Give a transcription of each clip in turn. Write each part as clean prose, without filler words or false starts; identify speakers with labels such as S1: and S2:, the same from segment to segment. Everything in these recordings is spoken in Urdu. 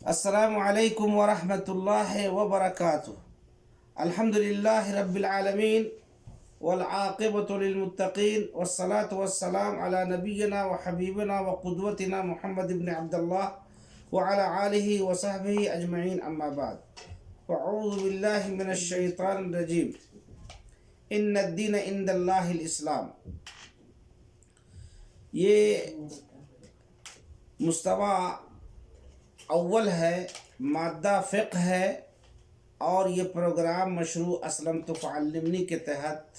S1: السلام علیکم ورحمۃ اللہ وبرکاتہ۔ الحمد للہ رب العالمین والعاقبۃ للمتقین والصلاة والسلام علی نبینا وحبیبنا وقدوتنا محمد بن عبد اللہ وعلی آلہ وصحبہ اجمعین، اما بعد فاعوذ باللہ من الشیطان الرجیم۔ ان الدین عند اللہ الاسلام، یہ مستوی اول ہے، مادہ فقہ ہے، اور یہ پروگرام مشروع اسلمت فعلمنی کے تحت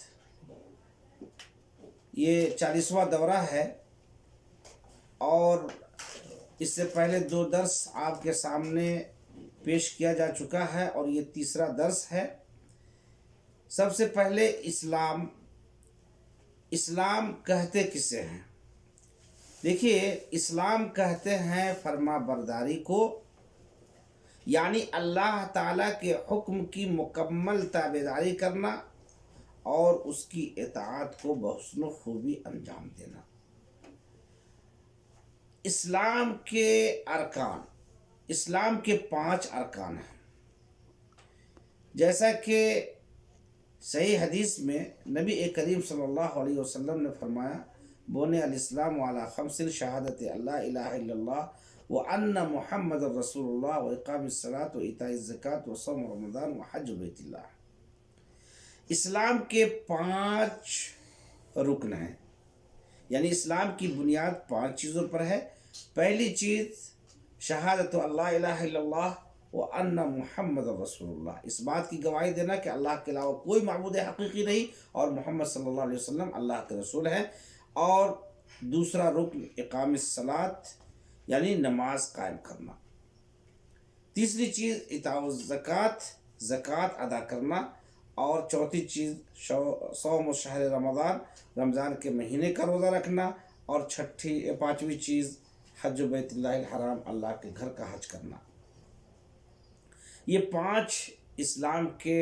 S1: یہ 40واں دورہ ہے، اور اس سے پہلے 2 درس آپ کے سامنے پیش کیا جا چکا ہے، اور یہ تیسرا درس ہے۔ سب سے پہلے اسلام کہتے کسے ہیں؟ دیکھیے، اسلام کہتے ہیں فرما برداری کو، یعنی اللہ تعالیٰ کے حکم کی مکمل تابعداری کرنا اور اس کی اطاعت کو بحسن و خوبی انجام دینا۔ اسلام کے ارکان، اسلام کے 5 ارکان ہیں، جیسا کہ صحیح حدیث میں نبی کریم صلی اللہ علیہ وسلم نے فرمایا، بنی الاسلام علی 5 شہادت اللہ الہ الا اللہ وان محمد رسول اللہ واقام الصلاۃ وایتاء الزکوٰۃ وصوم رمضان وحج بیت اللہ۔ اسلام کے 5 رکن ہیں، یعنی اسلام کی بنیاد 5 چیزوں پر ہے۔ پہلی چیز شہادت اللہ الہ الا اللہ وان محمد رسول اللہ، اس بات کی گواہی دینا کہ اللہ کے علاوہ کوئی معبود حقیقی نہیں اور محمد صلی اللہ علیہ وسلم اللہ کے رسول ہیں۔ اور دوسرا رکن اقام الصلاۃ، یعنی نماز قائم کرنا۔ تیسری چیز ایتاء الزکوٰۃ، زکوٰۃ ادا کرنا۔ اور چوتھی چیز صوم شہر رمضان، رمضان کے مہینے کا روزہ رکھنا۔ اور 5ویں چیز حج بیت اللہ الحرام، اللہ کے گھر کا حج کرنا۔ یہ 5 اسلام کے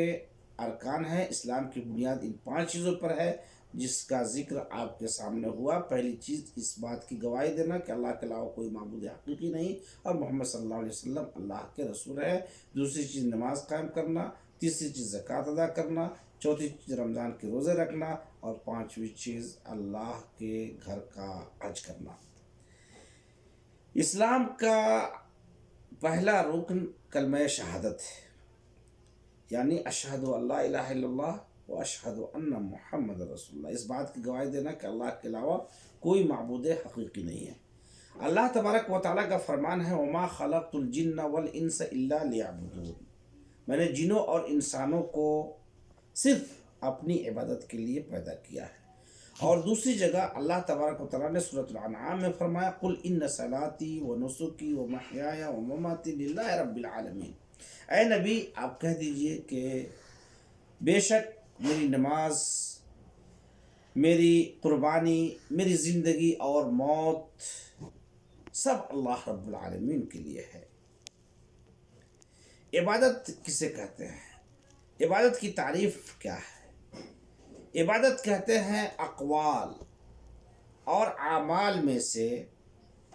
S1: ارکان ہیں۔ اسلام کی بنیاد ان 5 چیزوں پر ہے، جس کا ذکر آپ کے سامنے ہوا۔ پہلی چیز اس بات کی گواہی دینا کہ اللہ کے علاوہ کوئی معبود حقیقی نہیں اور محمد صلی اللہ علیہ وسلم اللہ کے رسول ہے۔ دوسری چیز نماز قائم کرنا۔ تیسری چیز زکوٰۃ ادا کرنا۔ چوتھی چیز رمضان کے روزے رکھنا۔ اور 5ویں چیز اللہ کے گھر کا حج کرنا۔ اسلام کا پہلا رکن کلمہ شہادت ہے، یعنی اشہد ان لا الہ الا اللہ واشہد ان محمد رسول اللہ، اس بات کی گواہی دینا کہ اللہ کے علاوہ کوئی معبود حقیقی نہیں ہے۔ اللہ تبارک و تعالیٰ کا فرمان ہے، وما خلقت الجن والانس الا لیعبدون، میں نے جنوں اور انسانوں کو صرف اپنی عبادت کے لیے پیدا کیا ہے۔ اور دوسری جگہ اللہ تبارک و تعالیٰ نے سورۃ الانعام میں فرمایا، قل ان صلاتی ونسکی ومحیای ومماتی للہ رب العالمین، اے نبی آپ کہہ دیجئے کہ بے شک میری نماز، میری قربانی، میری زندگی اور موت سب اللہ رب العالمین کے لیے ہے۔ عبادت کسے کہتے ہیں؟ عبادت کی تعریف کیا ہے؟ عبادت کہتے ہیں اقوال اور اعمال میں سے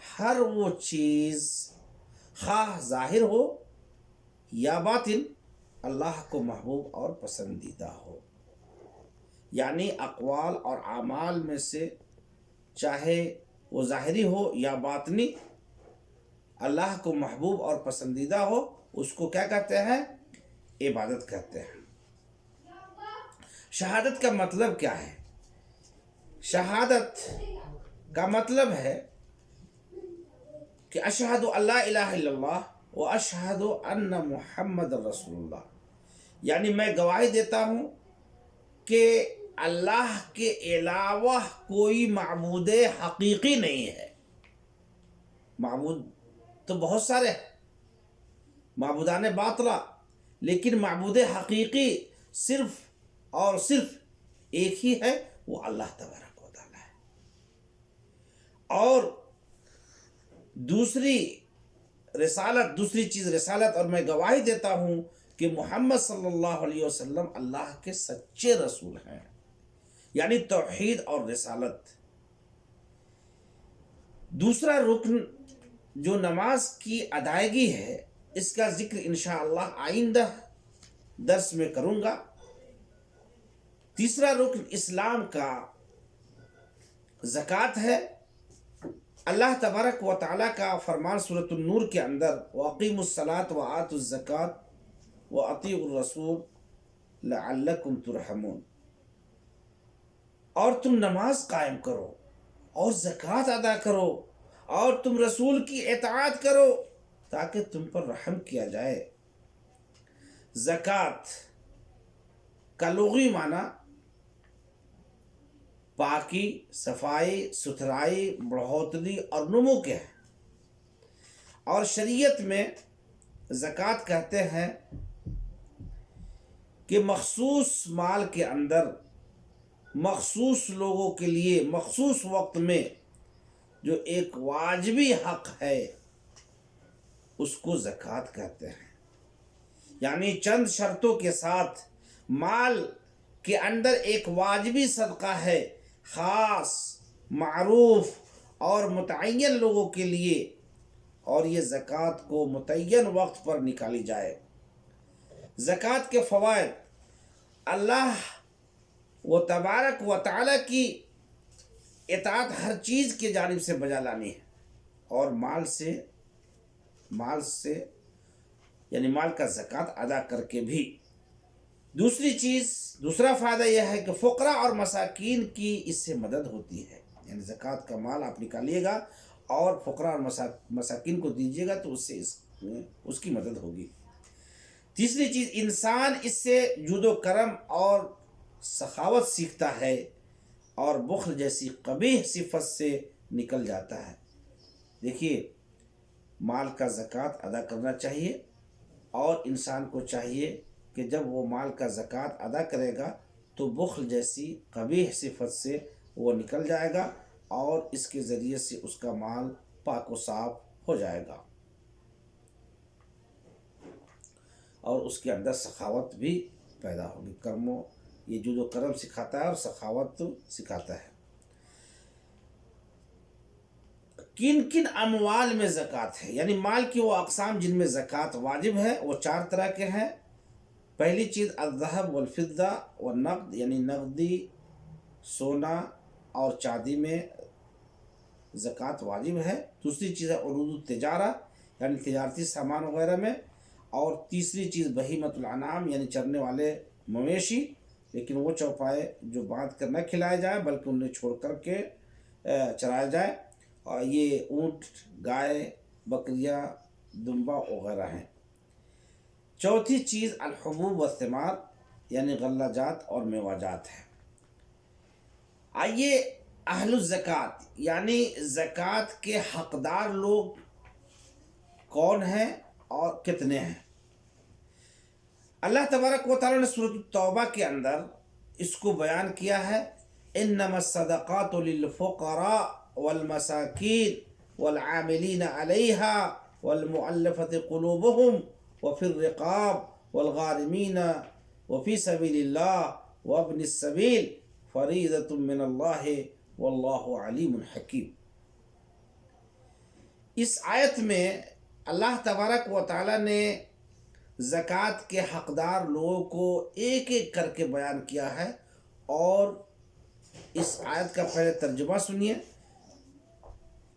S1: ہر وہ چیز، خواہ ظاہر ہو یا باطن، اللہ کو محبوب اور پسندیدہ ہو۔ یعنی اقوال اور اعمال میں سے چاہے وہ ظاہری ہو یا باطنی، اللہ کو محبوب اور پسندیدہ ہو، اس کو کیا کہتے ہیں؟ عبادت کہتے ہیں۔ شہادت کا مطلب کیا ہے؟ شہادت کا مطلب ہے کہ اشہد ان لا الہ الا اللہ و اشہد ان محمد رسول اللہ، یعنی میں گواہی دیتا ہوں کہ اللہ کے علاوہ کوئی معبود حقیقی نہیں ہے۔ معبود تو بہت سارے ہیں، معبودان باطلہ، لیکن معبود حقیقی صرف اور صرف ایک ہی ہے، وہ اللہ تبارک و تعالی ہے۔ اور دوسری چیز رسالت، اور میں گواہی دیتا ہوں کہ محمد صلی اللہ علیہ وسلم اللہ کے سچے رسول ہیں، یعنی توحید اور رسالت۔ دوسرا رکن جو نماز کی ادائیگی ہے، اس کا ذکر انشاءاللہ آئندہ درس میں کروں گا۔ تیسرا رکن اسلام کا زکوٰۃ ہے۔ اللہ تبارک و تعالیٰ کا فرمان سورۃ النور کے اندر وَأَقِیمُوا الصَّلَاةَ وَآتُوا الزَّکَاةَ وَأَطِیعُوا الرَّسُولَ لَعَلَّکُمْ تُرْحَمُونَ، اور تم نماز قائم کرو اور زکوٰۃ ادا کرو اور تم رسول کی اطاعت کرو تاکہ تم پر رحم کیا جائے۔ زکوٰۃ کا لغوی معنی پاکی، صفائی، ستھرائی، بڑھوتری اور نمو کے ہے، اور شریعت میں زکوٰۃ کہتے ہیں کہ مخصوص مال کے اندر مخصوص لوگوں کے لیے مخصوص وقت میں جو ایک واجبی حق ہے اس کو زکوٰۃ کہتے ہیں۔ یعنی چند شرطوں کے ساتھ مال کے اندر ایک واجبی صدقہ ہے، خاص، معروف اور متعین لوگوں کے لیے، اور یہ زکوٰۃ کو متعین وقت پر نکالی جائے۔ زکوٰۃ کے فوائد: اللہ و تبارک و تعالیٰ کی اطاعت ہر چیز کی جانب سے بجا لانی ہے، اور مال سے یعنی مال کا زکوٰۃ ادا کر کے بھی۔ دوسرا فائدہ یہ ہے کہ فقراء اور مساکین کی اس سے مدد ہوتی ہے، یعنی زکوٰۃ کا مال آپ نکالیے گا اور فقراء اور مساکین کو دیجیے گا تو اس کی مدد ہوگی۔ تیسری چیز، انسان اس سے جود و کرم اور سخاوت سیکھتا ہے اور بخل جیسی قبیح صفت سے نکل جاتا ہے۔ دیکھیے، مال کا زکوٰۃ ادا کرنا چاہیے، اور انسان کو چاہیے کہ جب وہ مال کا زکوٰۃ ادا کرے گا تو بخل جیسی قبیح صفت سے وہ نکل جائے گا، اور اس کے ذریعے سے اس کا مال پاک و صاف ہو جائے گا، اور اس کے اندر سخاوت بھی پیدا ہوگی۔ یہ جود و کرم سکھاتا ہے اور سخاوت سکھاتا ہے۔ کن کن اموال میں زکوٰۃ ہے، یعنی مال کی وہ اقسام جن میں زکوٰۃ واجب ہے، وہ 4 طرح کے ہیں۔ پہلی چیز الذهب والفضہ والنقد، یعنی نقدی، سونا اور چاندی میں زکوٰۃ واجب ہے۔ دوسری چیز ہے عروض التجارہ، یعنی تجارتی سامان وغیرہ میں۔ اور تیسری چیز بہیمۃ الانعام، یعنی چرنے والے مویشی، لیکن وہ چوپائے جو باندھ کر نہ کھلائے جائیں بلکہ انہیں چھوڑ کر کے چرایا جائے، اور یہ اونٹ، گائے، بکریاں، دمبا وغیرہ ہیں۔ چوتھی چیز الحبوب والثمار، یعنی غلہ جات اور میوہ جات ہے۔ آئیے اہل الزکوٰۃ یعنی زکوٰۃ کے حقدار لوگ کون ہیں اور کتنے ہیں۔ اللہ تبارک و تعالیٰ نے سورۃ التوبہ کے اندر اس کو بیان کیا ہے، انما الصدقات للفقراء والمساکین والعاملین علیہا والمؤلفۃ قلوبہم وفی الرقاب والغارمین وفی سبیل اللہ وابن السبیل فریضۃ من اللہ واللہ علیم حکیم۔ اس آیت میں اللہ تبارک و تعالیٰ نے زکوٰۃ کے حقدار لوگوں کو ایک ایک کر کے بیان کیا ہے، اور اس آیت کا پہلے ترجمہ سنیے۔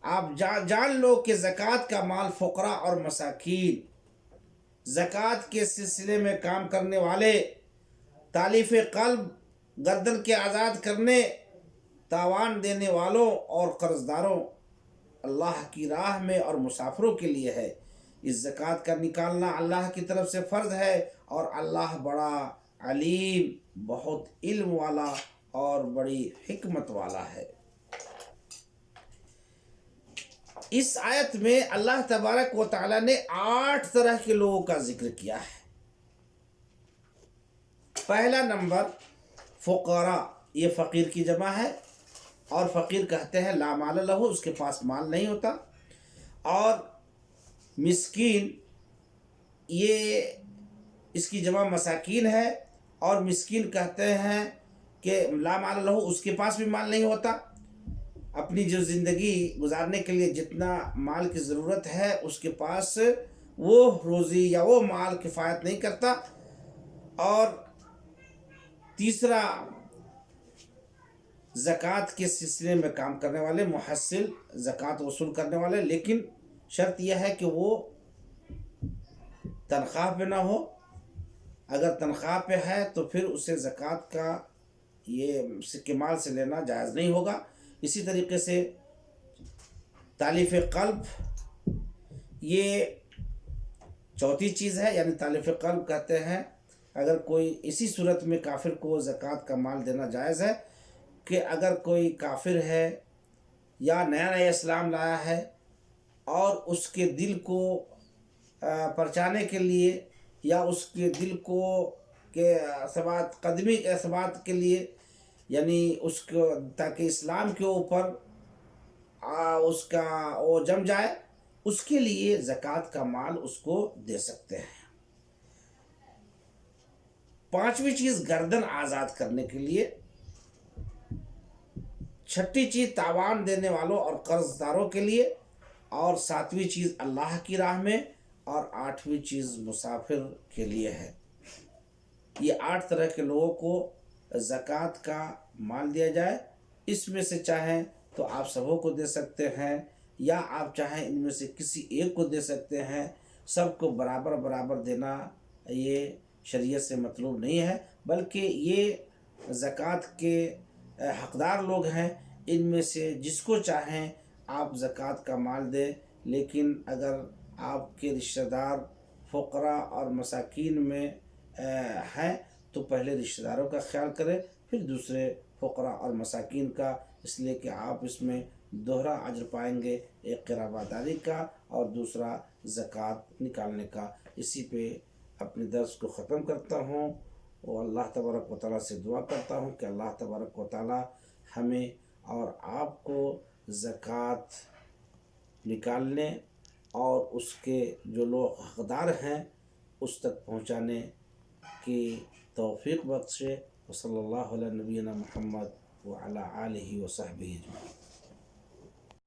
S1: آپ جان لو کہ زکوٰۃ کا مال فقراء اور مساکین، زکوٰۃ کے سلسلے میں کام کرنے والے، تالیف قلب، گردن کے آزاد کرنے، تاوان دینے والوں اور قرض داروں، اللہ کی راہ میں اور مسافروں کے لیے ہے۔ اس زکوٰۃ کا نکالنا اللہ کی طرف سے فرض ہے، اور اللہ بڑا علیم، بہت علم والا اور بڑی حکمت والا ہے۔ اس آیت میں اللہ تبارک و تعالیٰ نے 8 طرح کے لوگوں کا ذکر کیا ہے۔ پہلا نمبر فقراء، یہ فقیر کی جمع ہے، اور فقیر کہتے ہیں لا مال لہ، اس کے پاس مال نہیں ہوتا۔ اور مسکین، یہ اس کی جمع مساکین ہے، اور مسکین کہتے ہیں کہ لا مال لہ، اس کے پاس بھی مال نہیں ہوتا، اپنی جو زندگی گزارنے کے لیے جتنا مال کی ضرورت ہے اس کے پاس وہ روزی یا وہ مال کفایت نہیں کرتا. اور تیسرا، زکوٰۃ کے سلسلے میں کام کرنے والے محصل، زکوٰۃ وصول کرنے والے، لیکن شرط یہ ہے کہ وہ تنخواہ پہ نہ ہو. اگر تنخواہ پہ ہے تو پھر اسے زکوٰۃ کا یہ سکے مال سے لینا جائز نہیں ہوگا. اسی طریقے سے تالیف قلب یہ چوتھی چیز ہے. یعنی تالیف قلب کہتے ہیں اگر کوئی اسی صورت میں کافر کو زکوٰۃ کا مال دینا جائز ہے کہ اگر کوئی کافر ہے یا نیا نیا اسلام لایا ہے اور اس کے دل کو پرچانے کے لیے یا اس کے دل کو کے ثبات قدمی کے ثبات کے لیے، یعنی اس کو تاکہ اسلام کے اوپر اس کا وہ جم جائے، اس کے لیے زکوٰۃ کا مال اس کو دے سکتے ہیں. پانچویں چیز گردن آزاد کرنے کے لیے. چھٹی چیز تاوان دینے والوں اور قرض داروں کے لیے. اور ساتویں چیز اللہ کی راہ میں. اور آٹھویں چیز مسافر کے لیے ہے. یہ 8 طرح کے لوگوں کو زکوٰۃ کا مال دیا جائے. اس میں سے چاہیں تو آپ سبوں کو دے سکتے ہیں یا آپ چاہیں ان میں سے کسی ایک کو دے سکتے ہیں. سب کو برابر برابر دینا یہ شریعت سے مطلوب نہیں ہے، بلکہ یہ زکوٰۃ کے حقدار لوگ ہیں. ان میں سے جس کو چاہیں آپ زکوٰۃ کا مال دیں، لیکن اگر آپ کے رشتہ دار فقراء اور مساکین میں ہیں تو پہلے رشتہ داروں کا خیال کریں، پھر دوسرے فقراء اور مساکین کا، اس لیے کہ آپ اس میں دوہرا اجر پائیں گے، ایک قرابہ داری کا اور دوسرا زکوٰۃ نکالنے کا. اسی پہ اپنے درس کو ختم کرتا ہوں اور اللہ تبارک و تعالیٰ سے دعا کرتا ہوں کہ اللہ تبارک و تعالیٰ ہمیں اور آپ کو زکوٰۃ نکالنے اور اس کے جو لوگ حقدار ہیں اس تک پہنچانے کی توفیق بخشے. وصلی اللہ علی نبینا محمد وعلی آلہ وصحبہ اجمعین.